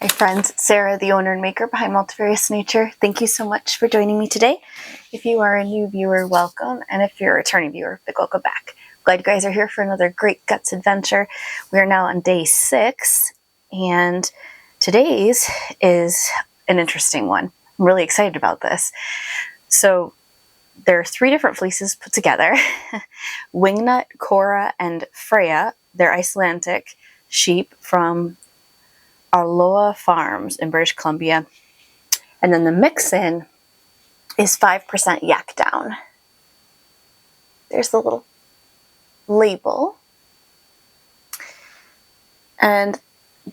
Hi friends, Sarah, the owner and maker behind Multifarious Nature. Thank you so much for joining me today. If you are a new viewer, welcome, and if you're a returning viewer, big welcome back. Glad you guys are here for another great guts adventure. We are now on day 6, and today's is an interesting one. I'm really excited about this. So there are 3 different fleeces put together. Wingnut, Kora, and Freya. They're Icelandic sheep from Aurloa farms in British Columbia. And then the mix-in is 5% yak down. There's the little label. And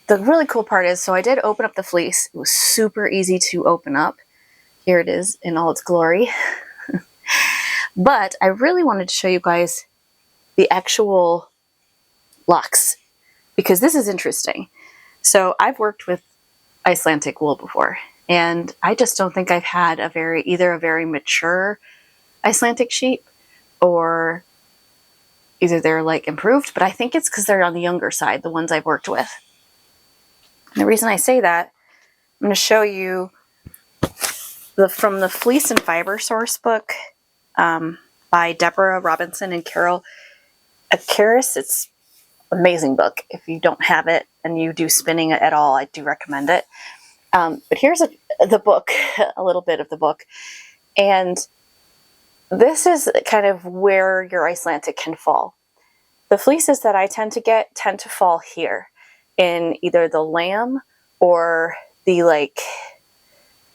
the really cool part is, so I did open up the fleece. It was super easy to open up. Here it is in all its glory. But I really wanted to show you guys the actual locks, because this is interesting. So I've worked with Icelandic wool before, and I just don't think I've had either a very mature Icelandic sheep, or either they're like improved, but I think it's because they're on the younger side, the ones I've worked with. And the reason I say that, I'm going to show you from the Fleece and Fiber source book by Deborah Robinson and Carol Akaris. It's an amazing book. If you don't have it and you do spinning at all, I do recommend it. But here's the book, a little bit of the book. And this is kind of where your Icelandic can fall. The fleeces that I tend to get tend to fall here in either the lamb or the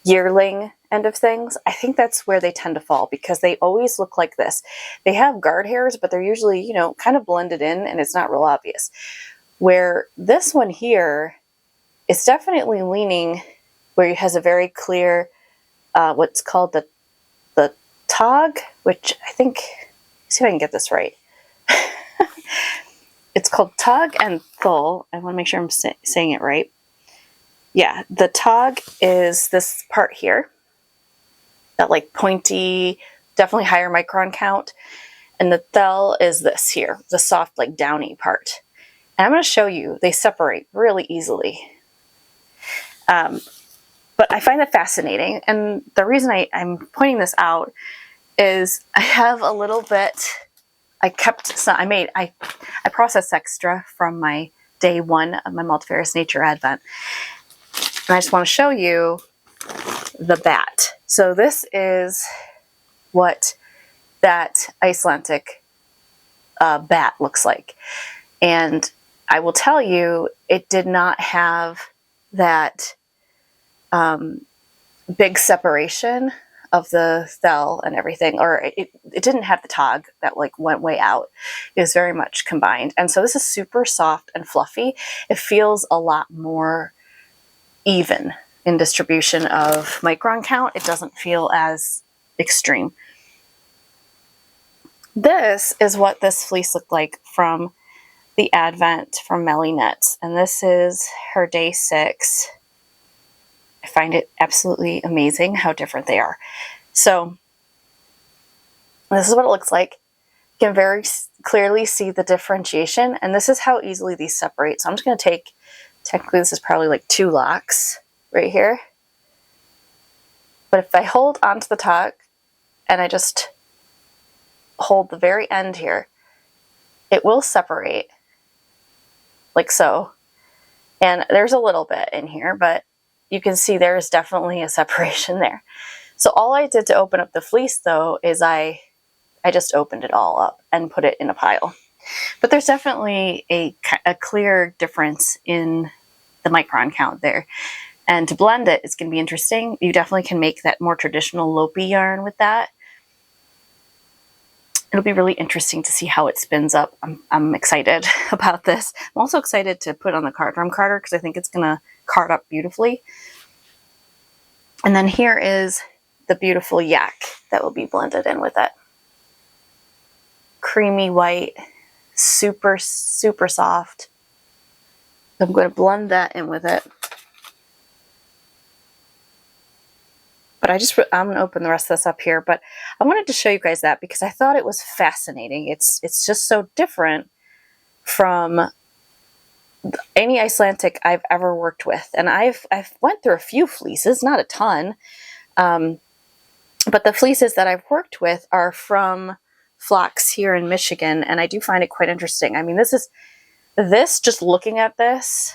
yearling end of things. I think that's where they tend to fall, because they always look like this. They have guard hairs, but they're usually, kind of blended in, and it's not real obvious. Where this one here is definitely leaning where it has a very clear, what's called the tog, which I think, see if I can get this right. It's called tog and thul. I want to make sure I'm saying it right. Yeah, the tog is this part here, that pointy, definitely higher micron count. And the thul is this here, the soft, downy part. And I'm going to show you, they separate really easily. But I find that fascinating. And the reason I'm pointing this out is I have a little bit, I processed extra from my day 1 of my Multifarious Nature Advent. And I just want to show you the bat. So this is what that Icelandic bat looks like. And I will tell you, it did not have that big separation of the thul and everything, or it didn't have the tog that went way out. It was very much combined. And so this is super soft and fluffy. It feels a lot more even in distribution of micron count. It doesn't feel as extreme. This is what this fleece looked like from the Advent from MellyKnits, and this is her day 6. I find it absolutely amazing how different they are. So this is what it looks like. You can very clearly see the differentiation, and this is how easily these separate. So I'm just going to take, technically this is probably 2 locks right here. But if I hold onto the tog and I just hold the very end here, it will separate like so. And there's a little bit in here, but you can see there's definitely a separation there. So all I did to open up the fleece, though, is I just opened it all up and put it in a pile. But there's definitely a clear difference in the micron count there. And to blend it, it's going to be interesting. You definitely can make that more traditional Lopi yarn with that. It'll be really interesting to see how it spins up. I'm excited about this. I'm also excited to put on the card drum carder, because I think it's going to card up beautifully. And then here is the beautiful yak that will be blended in with it. Creamy white, super, super soft. I'm going to blend that in with it. But I'm going to open the rest of this up here. But I wanted to show you guys that because I thought it was fascinating. It's just so different from any Icelandic I've ever worked with, and I've went through a few fleeces, not a ton, but the fleeces that I've worked with are from flocks here in Michigan, and I do find it quite interesting. I mean, this just looking at this,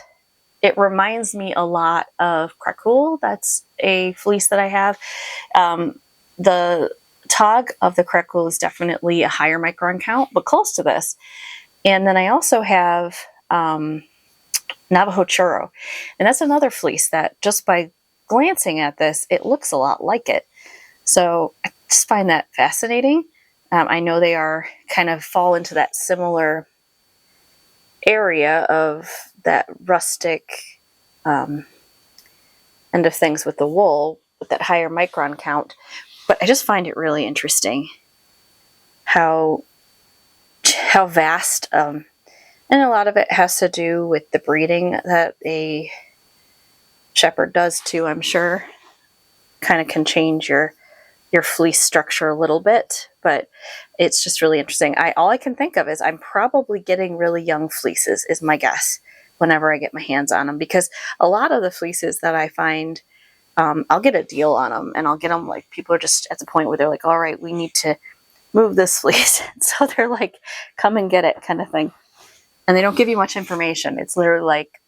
it reminds me a lot of Krakul. That's a fleece that I have. The tog of the Krakul is definitely a higher micron count, but close to this. And then I also have Navajo Churro, and that's another fleece that just by glancing at this, it looks a lot like it. So I just find that fascinating. I know they are kind of fall into that similar area of that rustic end of things with the wool, with that higher micron count. But I just find it really interesting how vast, and a lot of it has to do with the breeding that a shepherd does too, I'm sure. Kind of can change your fleece structure a little bit, but it's just really interesting. All I can think of is I'm probably getting really young fleeces, is my guess, whenever I get my hands on them, because a lot of the fleeces that I find, I'll get a deal on them, and I'll get them like people are just at the point where they're like, all right, we need to move this fleece. So they're like, come and get it kind of thing. And they don't give you much information. It's literally like,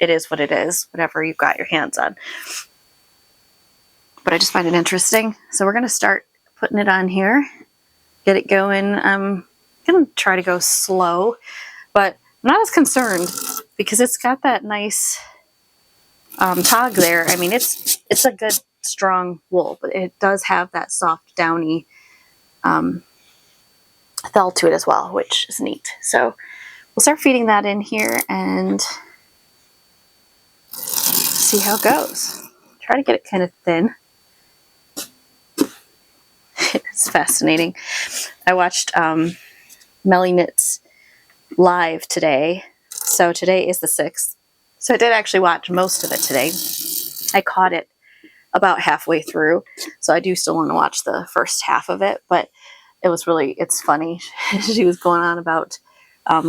it is what it is, whatever you've got your hands on. But I just find it interesting. So we're going to start putting it on here, get it going. I'm going to try to go slow, but I'm not as concerned because it's got that nice tog there. I mean, it's a good, strong wool, but it does have that soft, downy fell to it as well, which is neat. So we'll start feeding that in here and see how it goes. Try to get it kind of thin. It's fascinating. I watched MellyKnits live today. So today is the 6th. So I did actually watch most of it today. I caught it about halfway through. So I do still want to watch the first half of it, but it's funny. She was going on about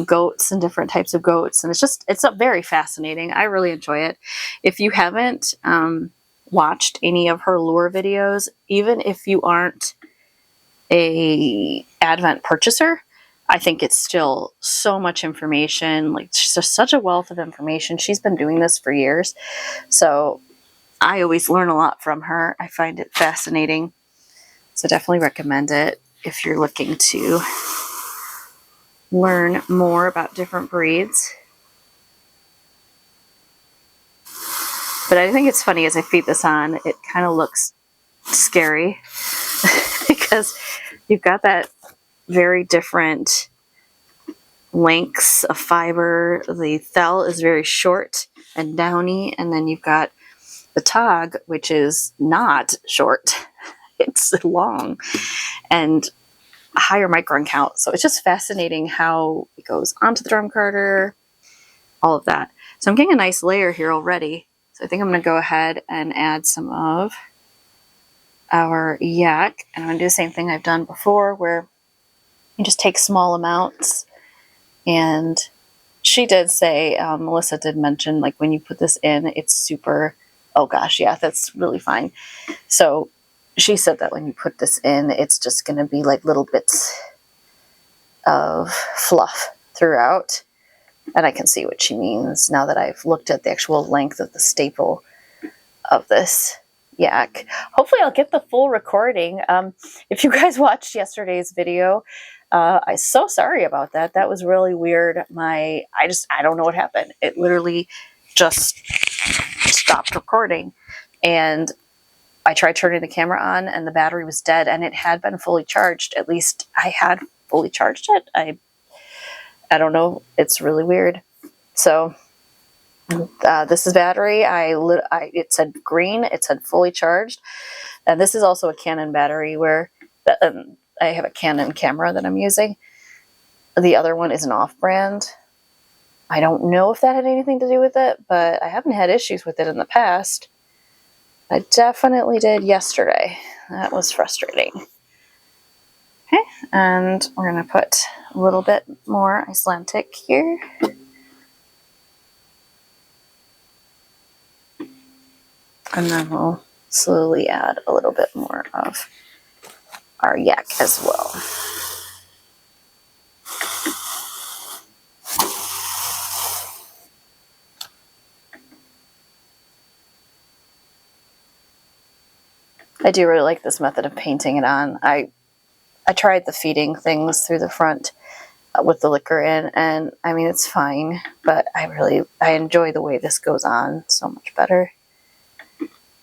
goats and different types of goats. And it's very fascinating. I really enjoy it. If you haven't watched any of her lure videos, even if you aren't a Advent purchaser, I think it's still so much information. Like, she's just such a wealth of information. She's been doing this for years. So I always learn a lot from her. I find it fascinating. So definitely recommend it if you're looking to learn more about different breeds. But I think it's funny as I feed this on, it kind of looks scary because you've got that very different lengths of fiber. The thell is very short and downy, and then you've got the tog, which is not short. It's long and a higher micron count. So it's just fascinating how it goes onto the drum carder, all of that. So I'm getting a nice layer here already. So I think I'm going to go ahead and add some of our yak. And I'm going to do the same thing I've done before, where you just take small amounts. And she did say, Melissa did mention, like, when you put this in, it's super, oh gosh, yeah, that's really fine. So she said that when you put this in, it's just going to be like little bits of fluff throughout. And I can see what she means now that I've looked at the actual length of the staple of this yak. Hopefully I'll get the full recording. If you guys watched yesterday's video, I'm so sorry about that. That was really weird. I don't know what happened. It literally just stopped recording. And I tried turning the camera on and the battery was dead, and it had been fully charged. At least I had fully charged it. I don't know. It's really weird. So this is battery. It said green. It said fully charged. And this is also a Canon battery where I have a Canon camera that I'm using. The other one is an off-brand. I don't know if that had anything to do with it, but I haven't had issues with it in the past. I definitely did yesterday. That was frustrating. Okay, and we're going to put a little bit more Icelandic here. And then we'll slowly add a little bit more of our yak as well. I do really like this method of painting it on. I tried the feeding things through the front with the liquor in, and I mean, it's fine, but I enjoy the way this goes on so much better.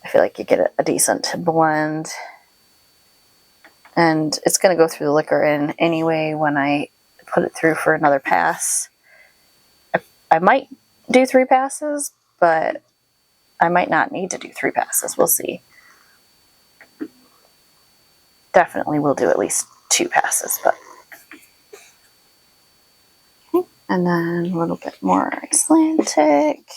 I feel like you get a decent blend, and it's going to go through the liquor in anyway when I put it through for another pass. I might do 3 passes, but I might not need to do 3 passes. We'll see. Definitely will do at least 2 passes, but okay. And then a little bit more Icelandic.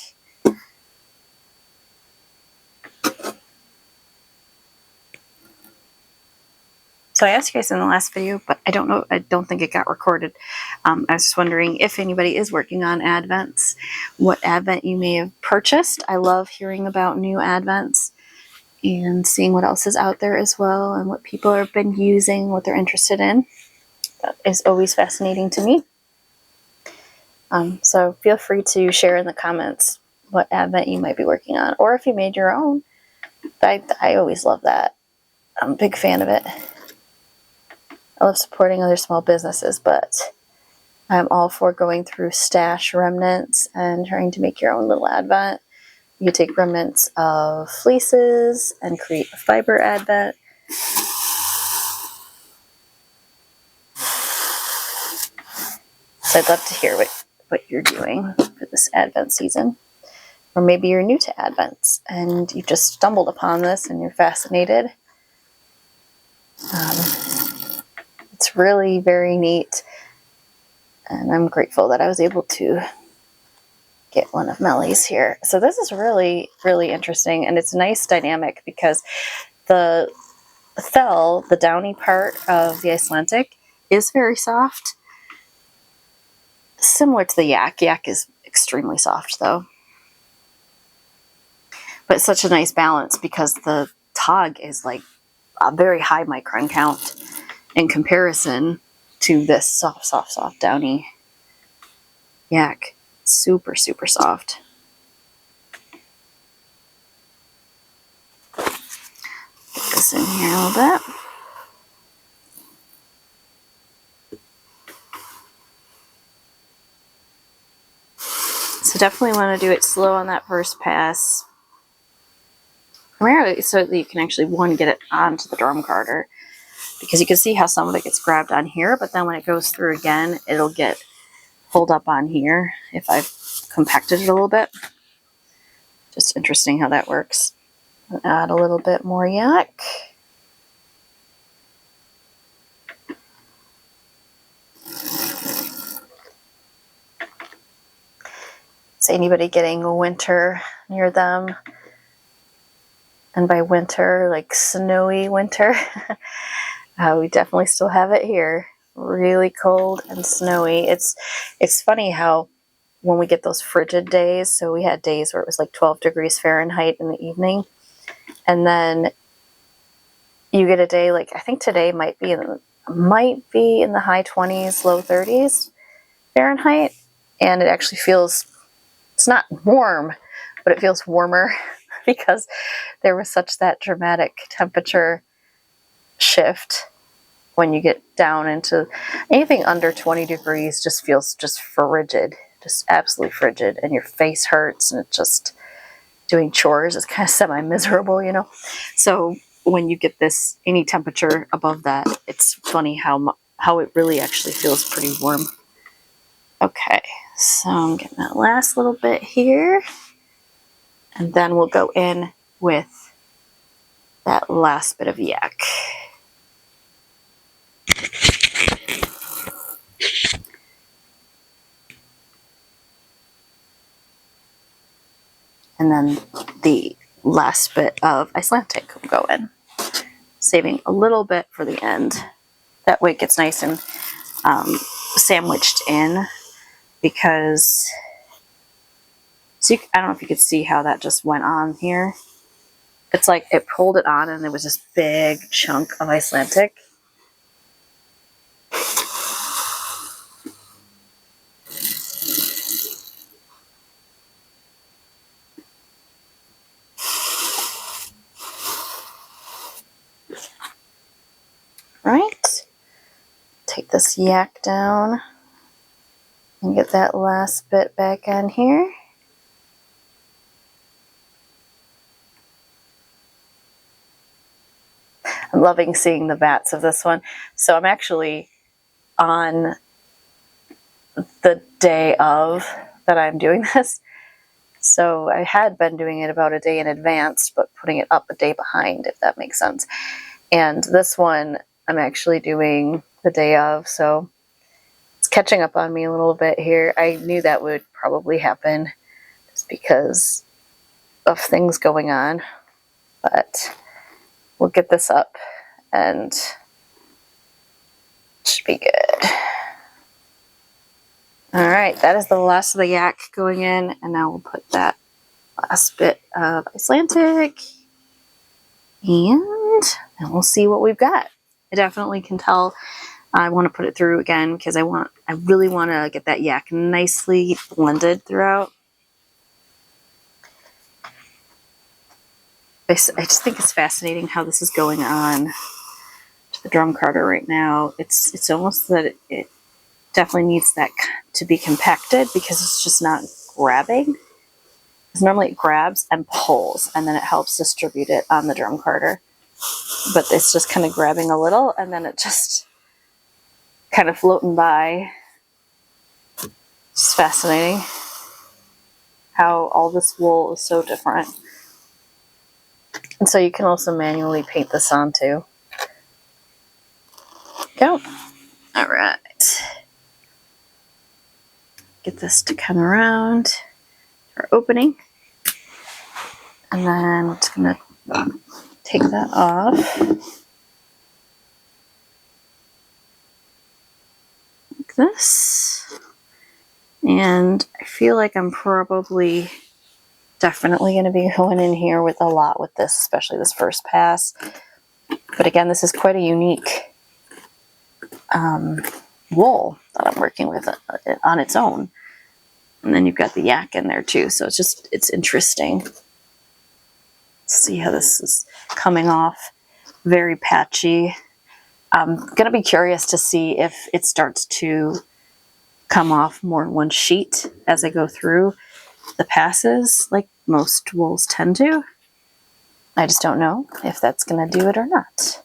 So I asked you guys in the last video, but I don't think it got recorded. I was just wondering if anybody is working on advents, what advent you may have purchased. I love hearing about new advents and seeing what else is out there as well, and what people have been using, what they're interested in. That is always fascinating to me. So feel free to share in the comments what advent you might be working on, or if you made your own. I always love that. I'm a big fan of it. I love supporting other small businesses, but I'm all for going through stash remnants and trying to make your own little advent. You take remnants of fleeces and create a fiber advent. So I'd love to hear what you're doing for this advent season. Or maybe you're new to advents and you just stumbled upon this and you're fascinated. It's really very neat. And I'm grateful that I was able to get one of Melly's here. So this is really, really interesting, and it's a nice dynamic because the fell, the downy part of the Icelandic, is very soft. Similar to the yak. Yak is extremely soft though. But it's such a nice balance because the tog is like a very high micron count in comparison to this soft, soft, soft downy yak. Super, super soft. Get this in here a little bit. So definitely want to do it slow on that first pass. Primarily so that you can actually, one, get it onto the drum carder. Because you can see how some of it gets grabbed on here, but then when it goes through again, it'll get pulled up on here if I've compacted it a little bit. Just interesting how that works. And add a little bit more yak. Is anybody getting winter near them? And by winter, like snowy winter. We definitely still have it here. Really cold and snowy. It's funny how when we get those frigid days, so we had days where it was like 12 degrees Fahrenheit in the evening, and then you get a day like, I think today might be in the high 20s, low 30s Fahrenheit, and it actually feels, it's not warm, but it feels warmer because there was such that dramatic temperature shift. When you get down into anything under 20 degrees, just feels just frigid, just absolutely frigid, and your face hurts, and it's just doing chores is kind of semi-miserable, you know. So when you get this, any temperature above that, it's funny how it really actually feels pretty warm. Okay, so I'm getting that last little bit here, and then we'll go in with that last bit of yak. And then the last bit of Icelandic will go in, saving a little bit for the end. That way it gets nice and sandwiched in, because I don't know if you could see how that just went on here. It's like it pulled it on and there was this big chunk of Icelandic. Right. Take this yak down and get that last bit back on here. I'm loving seeing the bats of this one. So I'm actually on the day of that I'm doing this. So I had been doing it about a day in advance, but putting it up a day behind, if that makes sense. And this one I'm actually doing the day of, so it's catching up on me a little bit here. I knew that would probably happen just because of things going on, but we'll get this up and it should be good. All right, that is the last of the yak going in, and now we'll put that last bit of Icelandic, and we'll see what we've got. I definitely can tell I want to put it through again because I really want to get that yak nicely blended throughout. I just think it's fascinating how this is going on to the drum carder right now. It's almost that it definitely needs that to be compacted because it's just not grabbing. Because normally it grabs and pulls and then it helps distribute it on the drum carder. But it's just kind of grabbing a little and then it just kind of floating by. It's fascinating how all this wool is so different. And so you can also manually paint this on too. Go. All right. Get this to come around our opening. And then I'm just going to take that off. Like this. And I feel like I'm probably definitely going to be going in here with a lot with this, especially this first pass. But again, this is quite a unique wool that I'm working with on its own. And then you've got the yak in there too. So it's interesting. Let's see how this is coming off. Very patchy. I'm going to be curious to see if it starts to come off more in one sheet as I go through the passes, like most wools tend to. I just don't know if that's going to do it or not.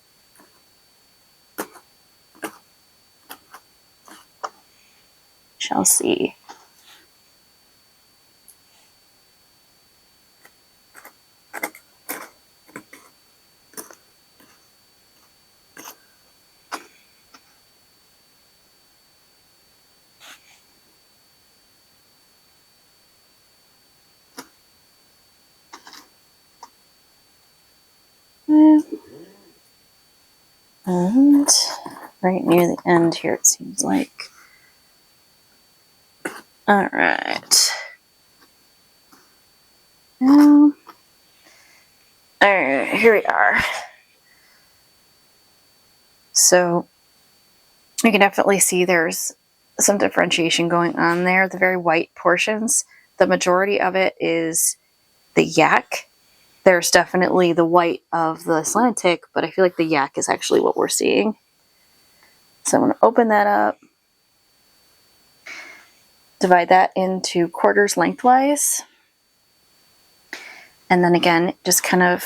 Shall see. And right near the end here, it seems like. All right. All right, here we are. So you can definitely see there's some differentiation going on there. The very white portions, the majority of it is the yak. There's definitely the white of the Icelandic, but I feel like the yak is actually what we're seeing. So I'm going to open that up. Divide that into quarters lengthwise. And then again, just kind of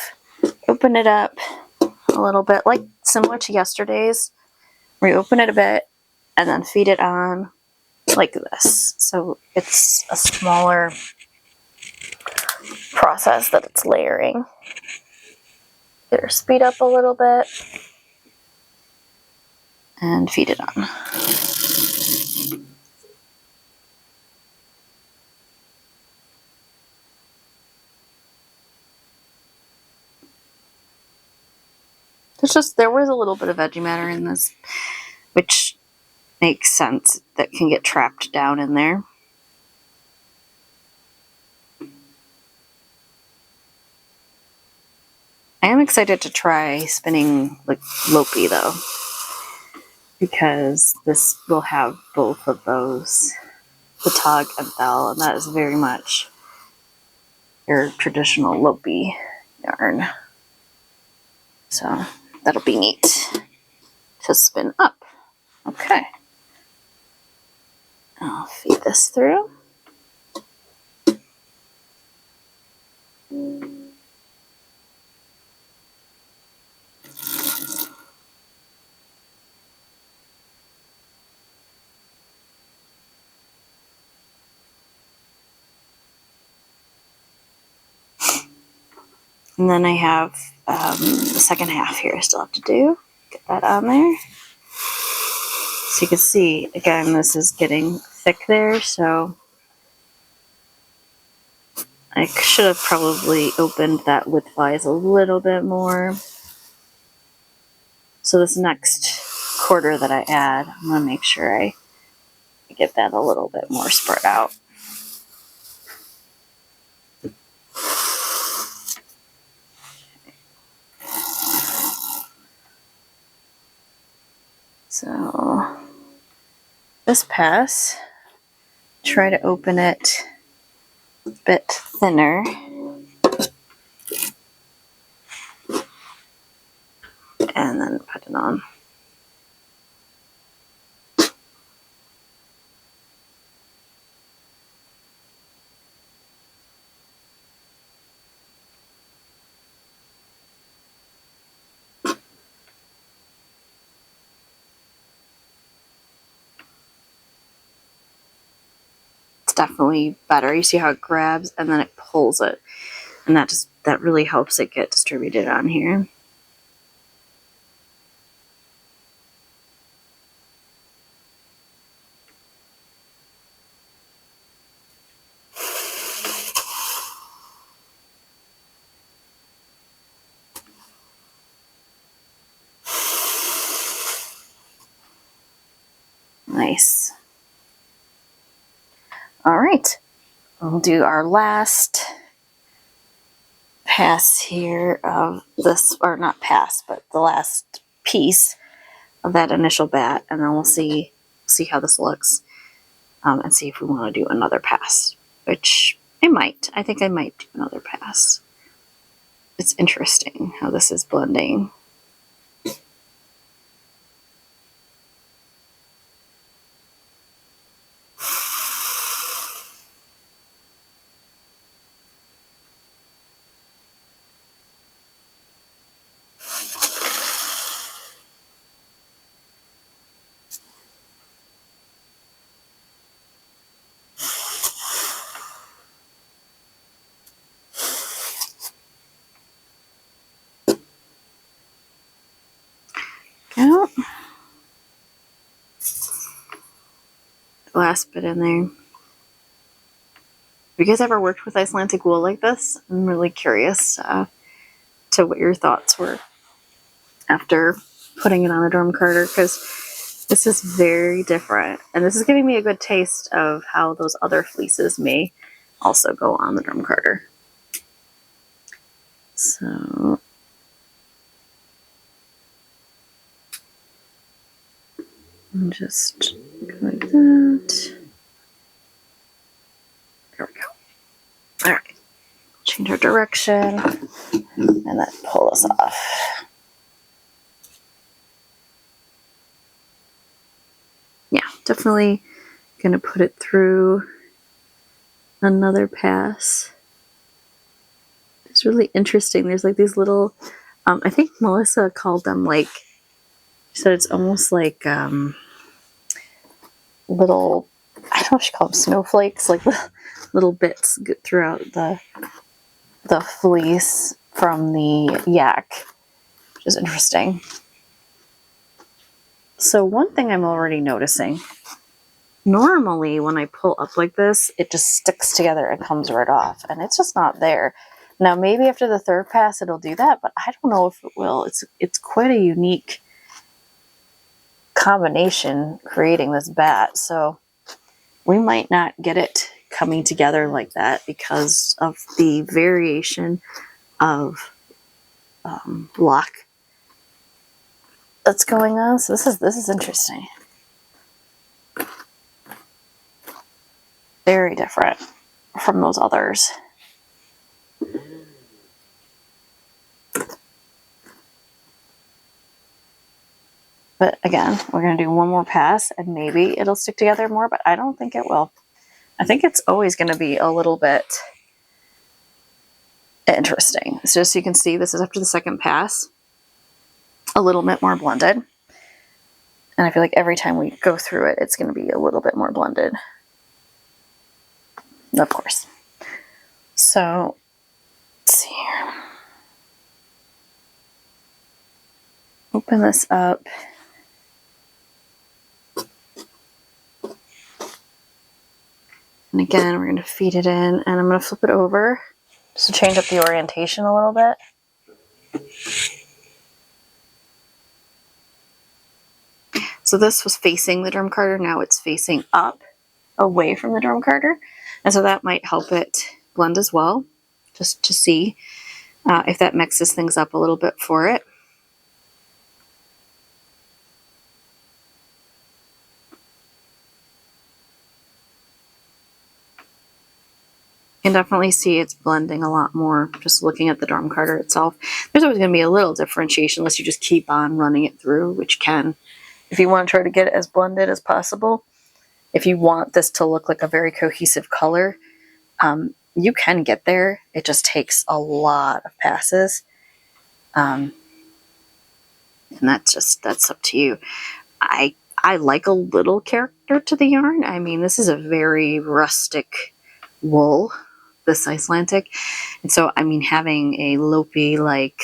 open it up a little bit, like similar to yesterday's. We open it a bit and then feed it on like this. So it's a smaller process that it's layering. Get her speed up a little bit and feed it on. There was a little bit of veggie matter in this, which makes sense. That can get trapped down in there. I am excited to try spinning like Lopi though, because this will have both of those, the tog and bell, and that is very much your traditional Lopi yarn. So that'll be neat to spin up. Okay. I'll feed this through. And then I have the second half here I still have to do. Get that on there. So you can see, again, this is getting thick there, so I should have probably opened that widthwise a little bit more. So this next quarter that I add, I'm going to make sure I get that a little bit more spread out. So this pass, try to open it a bit thinner. And then put it on. It's definitely better. You see how it grabs and then it pulls it. And that really helps it get distributed on here. Nice. All right. We'll do our last pass here of this, or not pass, but the last piece of that initial bat, and then we'll see how this looks, and see if we want to do another pass, which I might. I think I might do another pass. It's interesting how this is blending. Go. Last bit in there. Have you guys ever worked with Icelandic wool like this? I'm really curious to what your thoughts were after putting it on a drum carder, because this is very different, and this is giving me a good taste of how those other fleeces may also go on the drum carder. So just go like that. There we go. All right, change our direction and then pull this off. Yeah, definitely gonna put it through another pass. It's really interesting. There's like these little, I think Melissa called them like, she said it's almost like little, I don't know if she called them snowflakes, like little bits throughout the fleece from the yak, which is interesting. So one thing I'm already noticing, normally when I pull up like this, it just sticks together and comes right off, and it's just not there. Now maybe after the third pass it'll do that, but I don't know if it will. It's quite a unique combination creating this bat, so we might not get it coming together like that because of the variation of block that's going on. So this is interesting. Very different from those others. But again, we're going to do one more pass and maybe it'll stick together more, but I don't think it will. I think it's always going to be a little bit interesting. So just so you can see, this is after the second pass. A little bit more blended. And I feel like every time we go through it, it's going to be a little bit more blended. Of course. So, let's see here. Open this up. And again, we're going to feed it in, and I'm going to flip it over just to change up the orientation a little bit. So this was facing the drum carder, now it's facing up, away from the drum carder. And so that might help it blend as well, just to see if that mixes things up a little bit for it. You can definitely see it's blending a lot more just looking at the drum carder itself. There's always going to be a little differentiation unless you just keep on running it through, which can, if you want to try to get it as blended as possible. If you want this to look like a very cohesive color, you can get there. It just takes a lot of passes. And that's up to you. I like a little character to the yarn. I mean, this is a very rustic wool, this Icelandic. And so, I mean, having a loopy like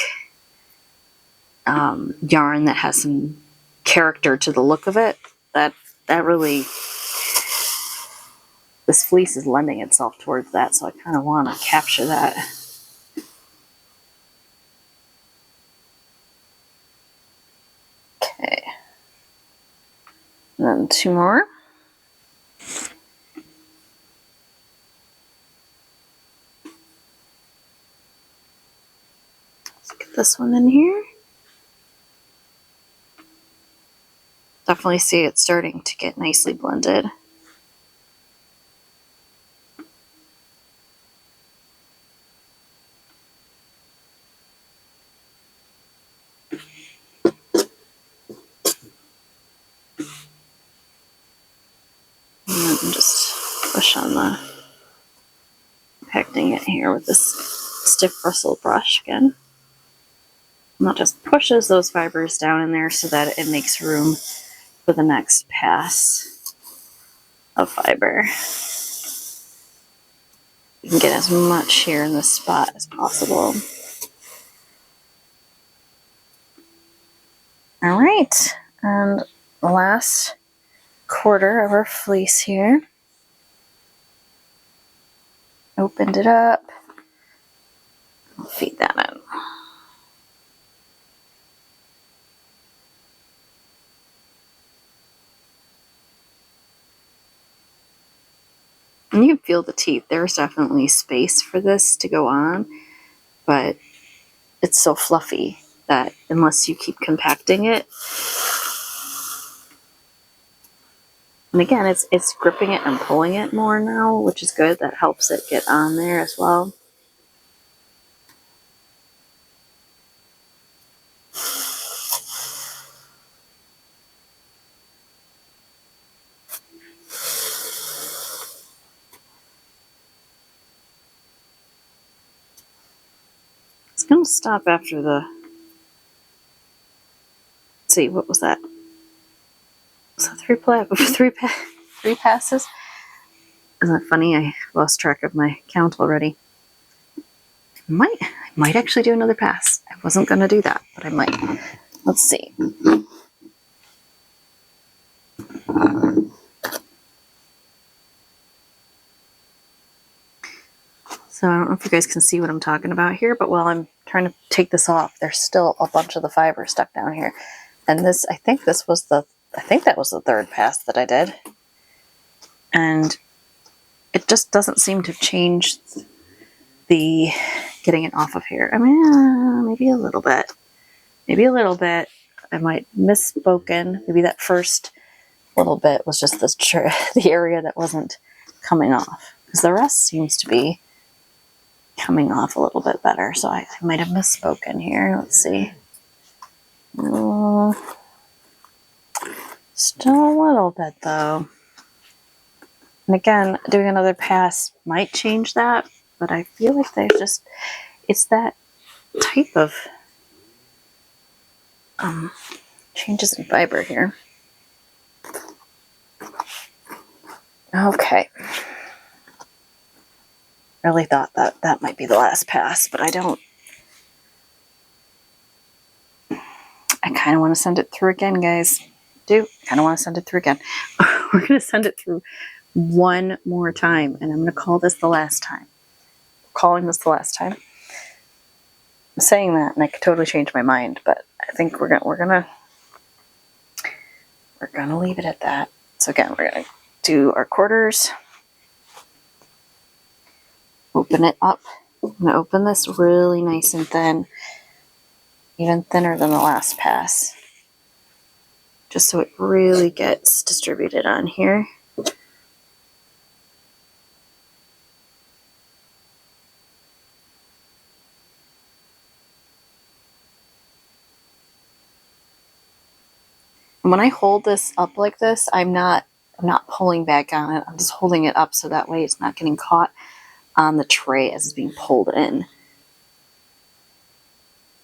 yarn that has some character to the look of it, that really, this fleece is lending itself towards that, so I kind of want to capture that. Okay. And then two more. Let's get this one in here. Definitely see it starting to get nicely blended. And then just push on the connecting it here with this stiff bristle brush again. And that just pushes those fibers down in there so that it makes room for the next pass of fiber. You can get as much here in this spot as possible. All right, and the last quarter of our fleece here. Opened it up. I'll feed that in. And you can feel the teeth. There's definitely space for this to go on, but it's so fluffy that unless you keep compacting it, and again, it's gripping it and pulling it more now, which is good. That helps it get on there as well. It's going to stop after the, let's see, what was that? Was that three passes? Isn't that funny? I lost track of my count already. I might actually do another pass. I wasn't going to do that, but I might. Let's see. So I don't know if you guys can see what I'm talking about here, but while I'm trying to take this off, there's still a bunch of the fiber stuck down here. And this, I think that was the third pass that I did. And it just doesn't seem to change the getting it off of here. I mean, maybe a little bit. Maybe a little bit. I might misspoken. Maybe that first little bit was just the area that wasn't coming off. Because the rest seems to be coming off a little bit better. So I might have misspoken here. Let's see. Still a little bit though. And again, doing another pass might change that, but I feel like it's that type of changes in fiber here. Okay. Really thought that might be the last pass, but I don't. I kind of want to send it through again, guys. I kind of want to send it through again. We're going to send it through one more time, and I'm going to call this the last time. Calling this the last time. I'm saying that, and I could totally change my mind, but I think we're gonna leave it at that. So again, we're gonna do our quarters. Open it up. I'm gonna open this really nice and thin, even thinner than the last pass, just so it really gets distributed on here. And when I hold this up like this, I'm not pulling back on it. I'm just holding it up so that way it's not getting caught on the tray as it's being pulled in.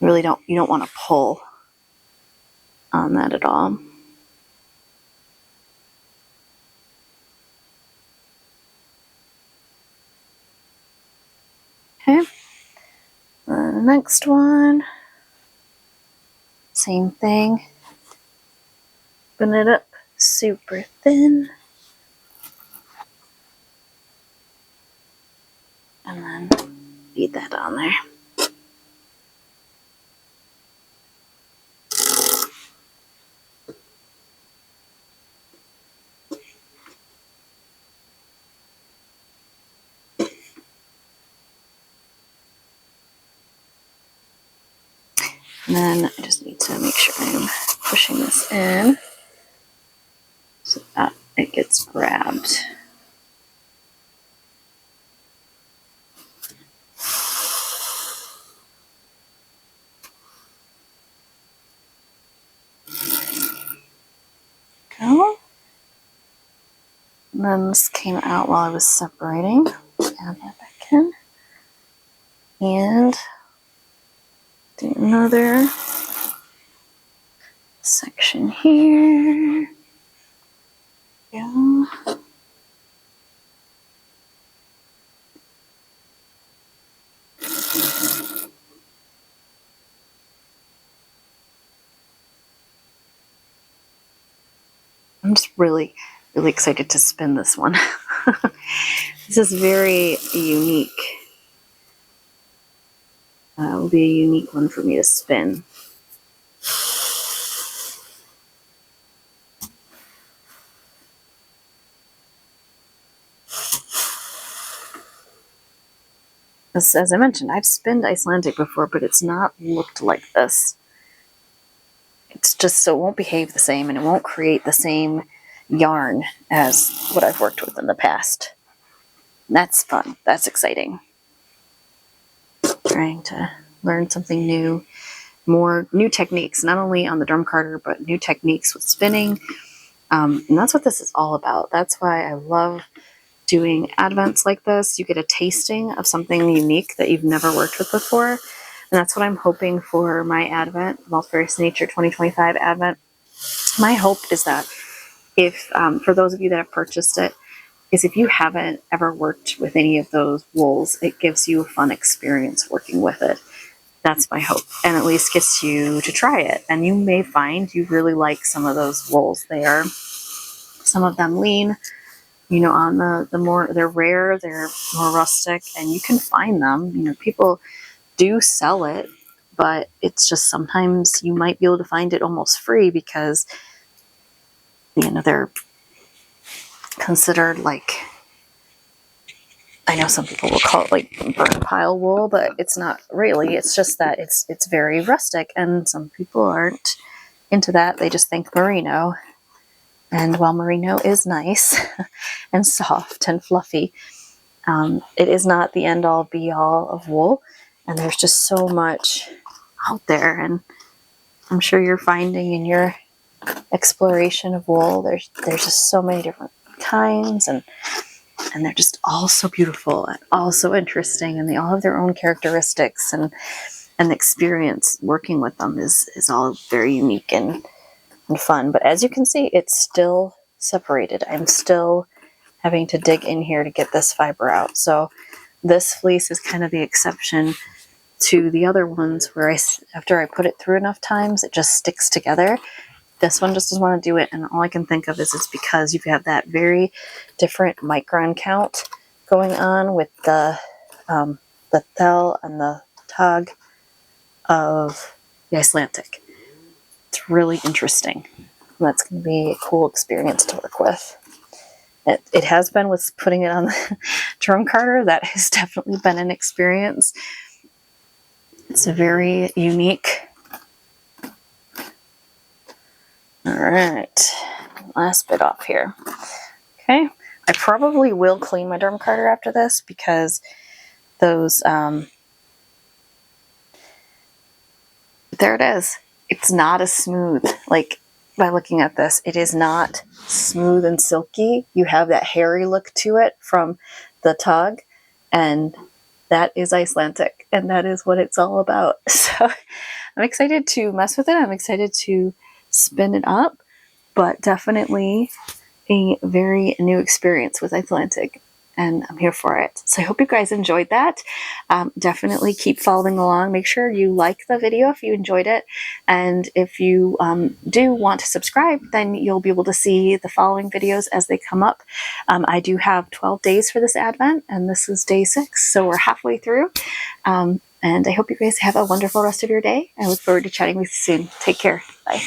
You don't want to pull on that at all. Okay. The next one, same thing. Open it up super thin. And then feed that on there. And then I just need to make sure I'm pushing this in so that it gets grabbed. Go. And then this came out while I was separating. Add that back in. And do another section here. Go. I'm just really excited to spin this one. This is very unique. It will be a unique one for me to spin. As I mentioned, I've spinned Icelandic before, but it's not looked like this. It's just so it won't behave the same, and it won't create the same yarn as what I've worked with in the past. And that's fun. That's exciting. Trying to learn something new, more new techniques, not only on the drum carder, but new techniques with spinning. And that's what this is all about. That's why I love doing advents like this. You get a tasting of something unique that you've never worked with before. And that's what I'm hoping for my advent, Multifarious Nature 2025 advent. My hope is that if, for those of you that have purchased it, is if you haven't ever worked with any of those wools, it gives you a fun experience working with it. That's my hope, and at least gets you to try it. And you may find you really like some of those wools. Some of them lean, on the more, they're rare, they're more rustic, and you can find them. People do sell it, but it's just sometimes you might be able to find it almost free because, they're considered like I know some people will call it like burn pile wool, but it's not really. It's just that it's very rustic, and some people aren't into that. They just think merino. And while merino is nice and soft and fluffy, it is not the end-all be-all of wool. And there's just so much out there, and I'm sure you're finding in your exploration of wool, there's just so many different kinds, and they're just all so beautiful and all so interesting, and they all have their own characteristics, and the experience working with them is all very unique and fun. But as you can see, it's still separated. I'm still having to dig in here to get this fiber out. So this fleece is kind of the exception to the other ones where after I put it through enough times, it just sticks together. This one just doesn't want to do it, and all I can think of is it's because you have that very different micron count going on with the thell and the tog of the Icelandic. It's really interesting. That's going to be a cool experience to work with. It has been with putting it on the drum carder. That has definitely been an experience. It's a very unique. All right, last bit off here. Okay, I probably will clean my drum carder after this because those, there it is. It's not as smooth. Like, by looking at this, it is not smooth and silky. You have that hairy look to it from the tug, and that is Icelandic, and that is what it's all about. So I'm excited to mess with it. I'm excited to spin it up, but definitely a very new experience with Icelandic, and I'm here for it. So I hope you guys enjoyed that. Definitely keep following along. Make sure you like the video if you enjoyed it, and if you do want to subscribe, then you'll be able to see the following videos as they come up. I do have 12 days for this Advent, and this is day 6, so we're halfway through. And I hope you guys have a wonderful rest of your day. I look forward to chatting with you soon. Take care. Bye.